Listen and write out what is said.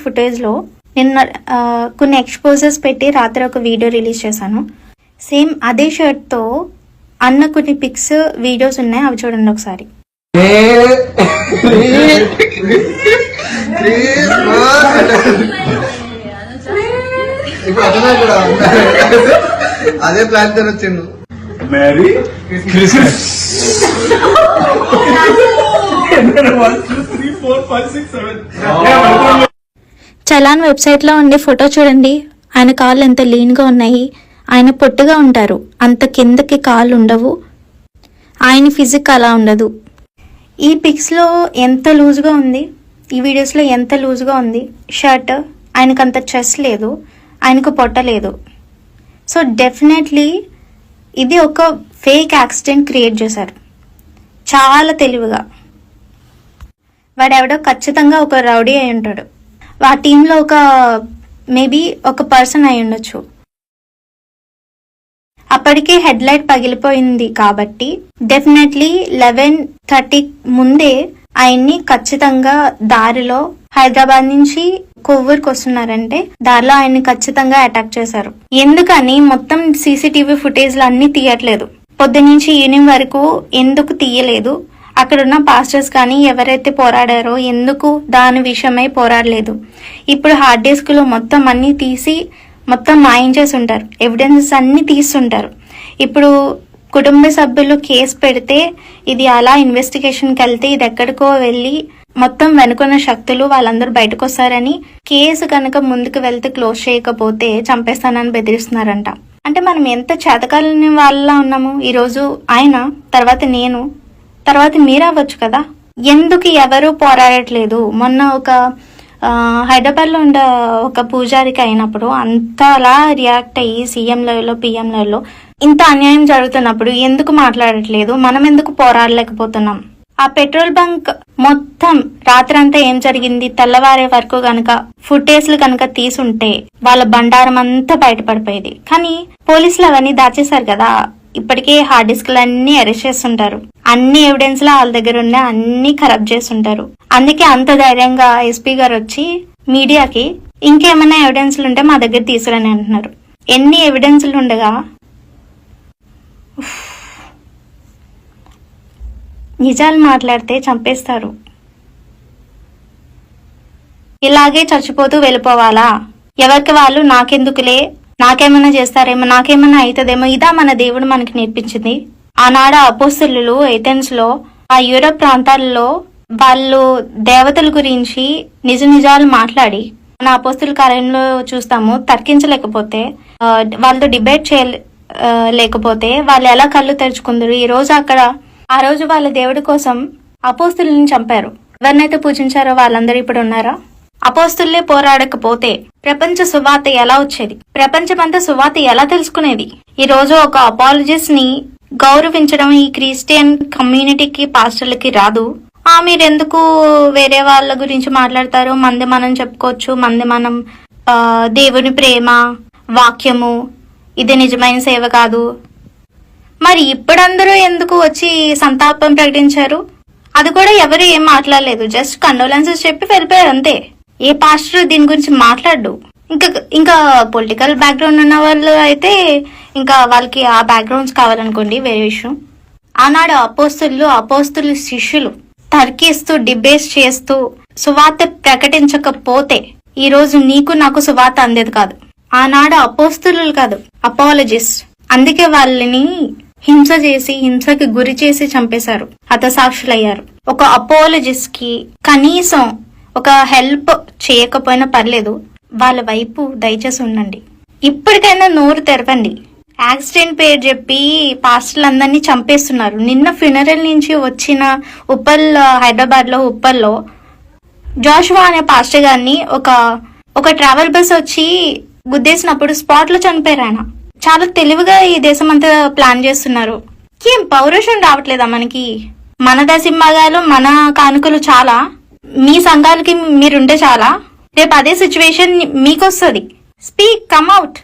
ఫుటేజ్లో నిన్న కొన్ని ఎక్స్పోజర్స్ పెట్టి రాత్రి ఒక వీడియో రిలీజ్ చేశాను. సేమ్ అదే షర్ట్తో అన్న కొన్ని పిక్స్ వీడియోస్ ఉన్నాయి, అవి చూడండి ఒకసారి. అదే ప్లాన్ తో వచ్చిండు. చలాన్ వెబ్సైట్లో ఉండే ఫోటో చూడండి. ఆయన కాళ్ళు ఎంత లీన్గా ఉన్నాయి. ఆయన పొట్టిగా ఉంటారు, అంత కిందకి కాళ్ళు ఉండవు. ఆయన ఫిజిక్ అలా ఉండదు. ఈ పిక్స్లో ఎంత లూజ్గా ఉంది, ఈ వీడియోస్లో ఎంత లూజ్గా ఉంది షర్ట్. ఆయనకు అంత చెస్ట్ లేదు, ఆయనకు పొట్ట లేదు. సో డెఫినెట్లీ ఇది ఒక ఫేక్ యాక్సిడెంట్ క్రియేట్ చేశారు చాలా తెలివిగా. వాడెవడో ఖచ్చితంగా ఒక రౌడీ అయి ఉంటాడు. ఆ టీంలో ఒక మేబీ ఒక పర్సన్ అయి ఉండొచ్చు. అప్పటికే హెడ్ లైట్ పగిలిపోయింది కాబట్టి డెఫినెట్లీ 11:30 ముందే ఆయన్ని ఖచ్చితంగా దారిలో హైదరాబాద్ నుంచి కొవ్వూరుకు వస్తున్నారంటే దారిలో ఆయన్ని ఖచ్చితంగా అటాక్ చేశారు. ఎందుకని మొత్తం సీసీటీవీ ఫుటేజ్లు అన్ని తీయట్లేదు, పొద్దునుంచి ఈవినింగ్ వరకు ఎందుకు తీయలేదు? అక్కడున్న పాస్టర్స్ కానీ ఎవరైతే పోరాడారో ఎందుకు దాని విషయమై పోరాడలేదు? ఇప్పుడు హార్డ్ డిస్క్లో మొత్తం అన్ని తీసి మొత్తం మాయించేసి ఉంటారు, ఎవిడెన్సెస్ అన్ని తీస్తుంటారు. ఇప్పుడు కుటుంబ సభ్యులు కేసు పెడితే ఇది అలా ఇన్వెస్టిగేషన్కి వెళ్తే ఇది ఎక్కడికో వెళ్ళి మొత్తం వెనుకున్న శక్తులు వాళ్ళందరూ బయటకు వస్తారని, కేసు కనుక ముందుకు వెళ్తే క్లోజ్ చేయకపోతే చంపేస్తానని బెదిరిస్తున్నారంట. అంటే మనం ఎంత చేతకాలని వాళ్ళ ఉన్నాము. ఈరోజు ఆయన, తర్వాత నేను, తర్వాత మీరు అవ్వచ్చు కదా. ఎందుకు ఎవరు పోరాడట్లేదు? మొన్న ఒక హైదరాబాద్లో ఉండే ఒక పూజారికి అయినప్పుడు అంతలా రియాక్ట్ అయ్యి సీఎం లెవెల్లో పిఎం లెవెల్లో ఇంత అన్యాయం జరుగుతున్నప్పుడు ఎందుకు మాట్లాడట్లేదు? మనం ఎందుకు పోరాడలేకపోతున్నాం? ఆ పెట్రోల్ బంక్ మొత్తం రాత్రంతా ఏం జరిగింది తెల్లవారే వరకు గనక ఫుటేజ్లు కనుక తీసుంటే వాళ్ళ బండారం అంతా బయటపడిపోయేది. కానీ పోలీసులు అవన్నీ దాచేశారు కదా. ఇప్పటికే హార్డ్ డిస్క్లు అన్ని అరెస్ట్ చేస్తుంటారు, అన్ని ఎవిడెన్స్ లా వాళ్ళ దగ్గర ఉన్న అన్ని ఖరాబ్ చేస్తుంటారు. అందుకే అంత ధైర్యంగా ఎస్పీ గారు వచ్చి మీడియాకి ఇంకేమైనా ఎవిడెన్స్లు ఉంటే మా దగ్గర తీసుకురని అంటున్నారు. ఎన్ని ఎవిడెన్స్లు ఉండగా నిజాలు మాట్లాడితే చంపేస్తారు. ఇలాగే చచ్చిపోతూ వెళ్ళిపోవాలా? ఎవరికి వాళ్ళు నాకెందుకులే, నాకేమైనా చేస్తారేమో, నాకేమైనా అవుతుందేమో, ఇదా మన దేవుడు మనకి నేర్పించింది. ఆనాడు అపోస్తలులు ఏథెన్స్ లో ఆ యూరప్ ప్రాంతాల్లో వాళ్ళు దేవతల గురించి నిజ నిజాలు మాట్లాడి మన అపోస్తల కార్యంలో చూస్తాము. తర్కించలేకపోతే వాళ్ళతో డిబేట్ లేకపోతే వాళ్ళు ఎలా కళ్ళు తెరుచుకుందరు? ఈ రోజు అక్కడ ఆ రోజు వాళ్ళ దేవుడి కోసం అపోస్తలుని చంపారు. ఎవరినైతే పూజించారో వాళ్ళందరూ ఇప్పుడు ఉన్నారా? అపోస్తుల్లే పోరాడకపోతే ప్రపంచ సువార్త ఎలా వచ్చేది? ప్రపంచమంతా సువార్త ఎలా తెలుసుకునేది? ఈ రోజు ఒక అపాలజిస్ట్ ని గౌరవించడం ఈ క్రిస్టియన్ కమ్యూనిటీకి పాస్టర్లకి రాదు. మీరెందుకు వేరే వాళ్ళ గురించి మాట్లాడతారు? మంది మనం చెప్పుకోవచ్చు, మంది మనం దేవుని ప్రేమ వాక్యము ఇది నిజమైన సేవ కాదు. మరి ఇప్పుడందరూ ఎందుకు వచ్చి సంతాపం ప్రకటించారు? అది కూడా ఎవరు ఏం మాట్లాడలేదు, జస్ట్ కండోలెన్సెస్ చెప్పి వెళ్ళిపోయారు అంతే. ఏ పాస్టర్ దీని గురించి మాట్లాడు. ఇంకా పొలిటికల్ బ్యాక్గ్రౌండ్ ఉన్న వాళ్ళు అయితే ఇంకా వాళ్ళకి ఆ బ్యాక్గ్రౌండ్స్ కావాలనుకోండి, వేరే విషయం. ఆనాడు అపోస్తుల శిష్యులు తర్కిస్తూ డిబేట్ చేస్తూ సువార్త ప్రకటించకపోతే ఈ రోజు నీకు నాకు సువార్త అందేది కాదు. ఆనాడు అపోస్తులు కాదు, అపాలజిస్ట్. అందుకే వాళ్ళని హింస చేసి హింసకి గురి చేసి చంపేశారు, హతసాక్షులయ్యారు. ఒక అపాలజిస్ట్ కి కనీసం ఒక హెల్ప్ చేయకపోయినా పర్లేదు, వాళ్ళ వైపు దయచేసి ఉండండి. ఇప్పటికైనా నోరు తెరవండి. యాక్సిడెంట్ పేరు చెప్పి పాస్టర్లందరినీ చంపేస్తున్నారు. నిన్న ఫ్యూనరల్ నుంచి వచ్చిన హైదరాబాద్ లో ఉప్పల్లో జోషువా అనే పాస్టర్ గారిని ఒక ట్రావెల్ బస్ వచ్చి గుద్దేసినప్పుడు స్పాట్ లో చనిపోయారు ఆయన. చాలా తెలివిగా ఈ దేశం అంతా ప్లాన్ చేస్తున్నారు. ఏం పౌరుషం రావట్లేదా మనకి? మన దశింభాగాలు మన కానుకలు చాలా, మీ సంఘాలకి మీరుంటే చాలా. రేపు అదే సిచ్యువేషన్ మీకొస్తుంది. Speak, come out.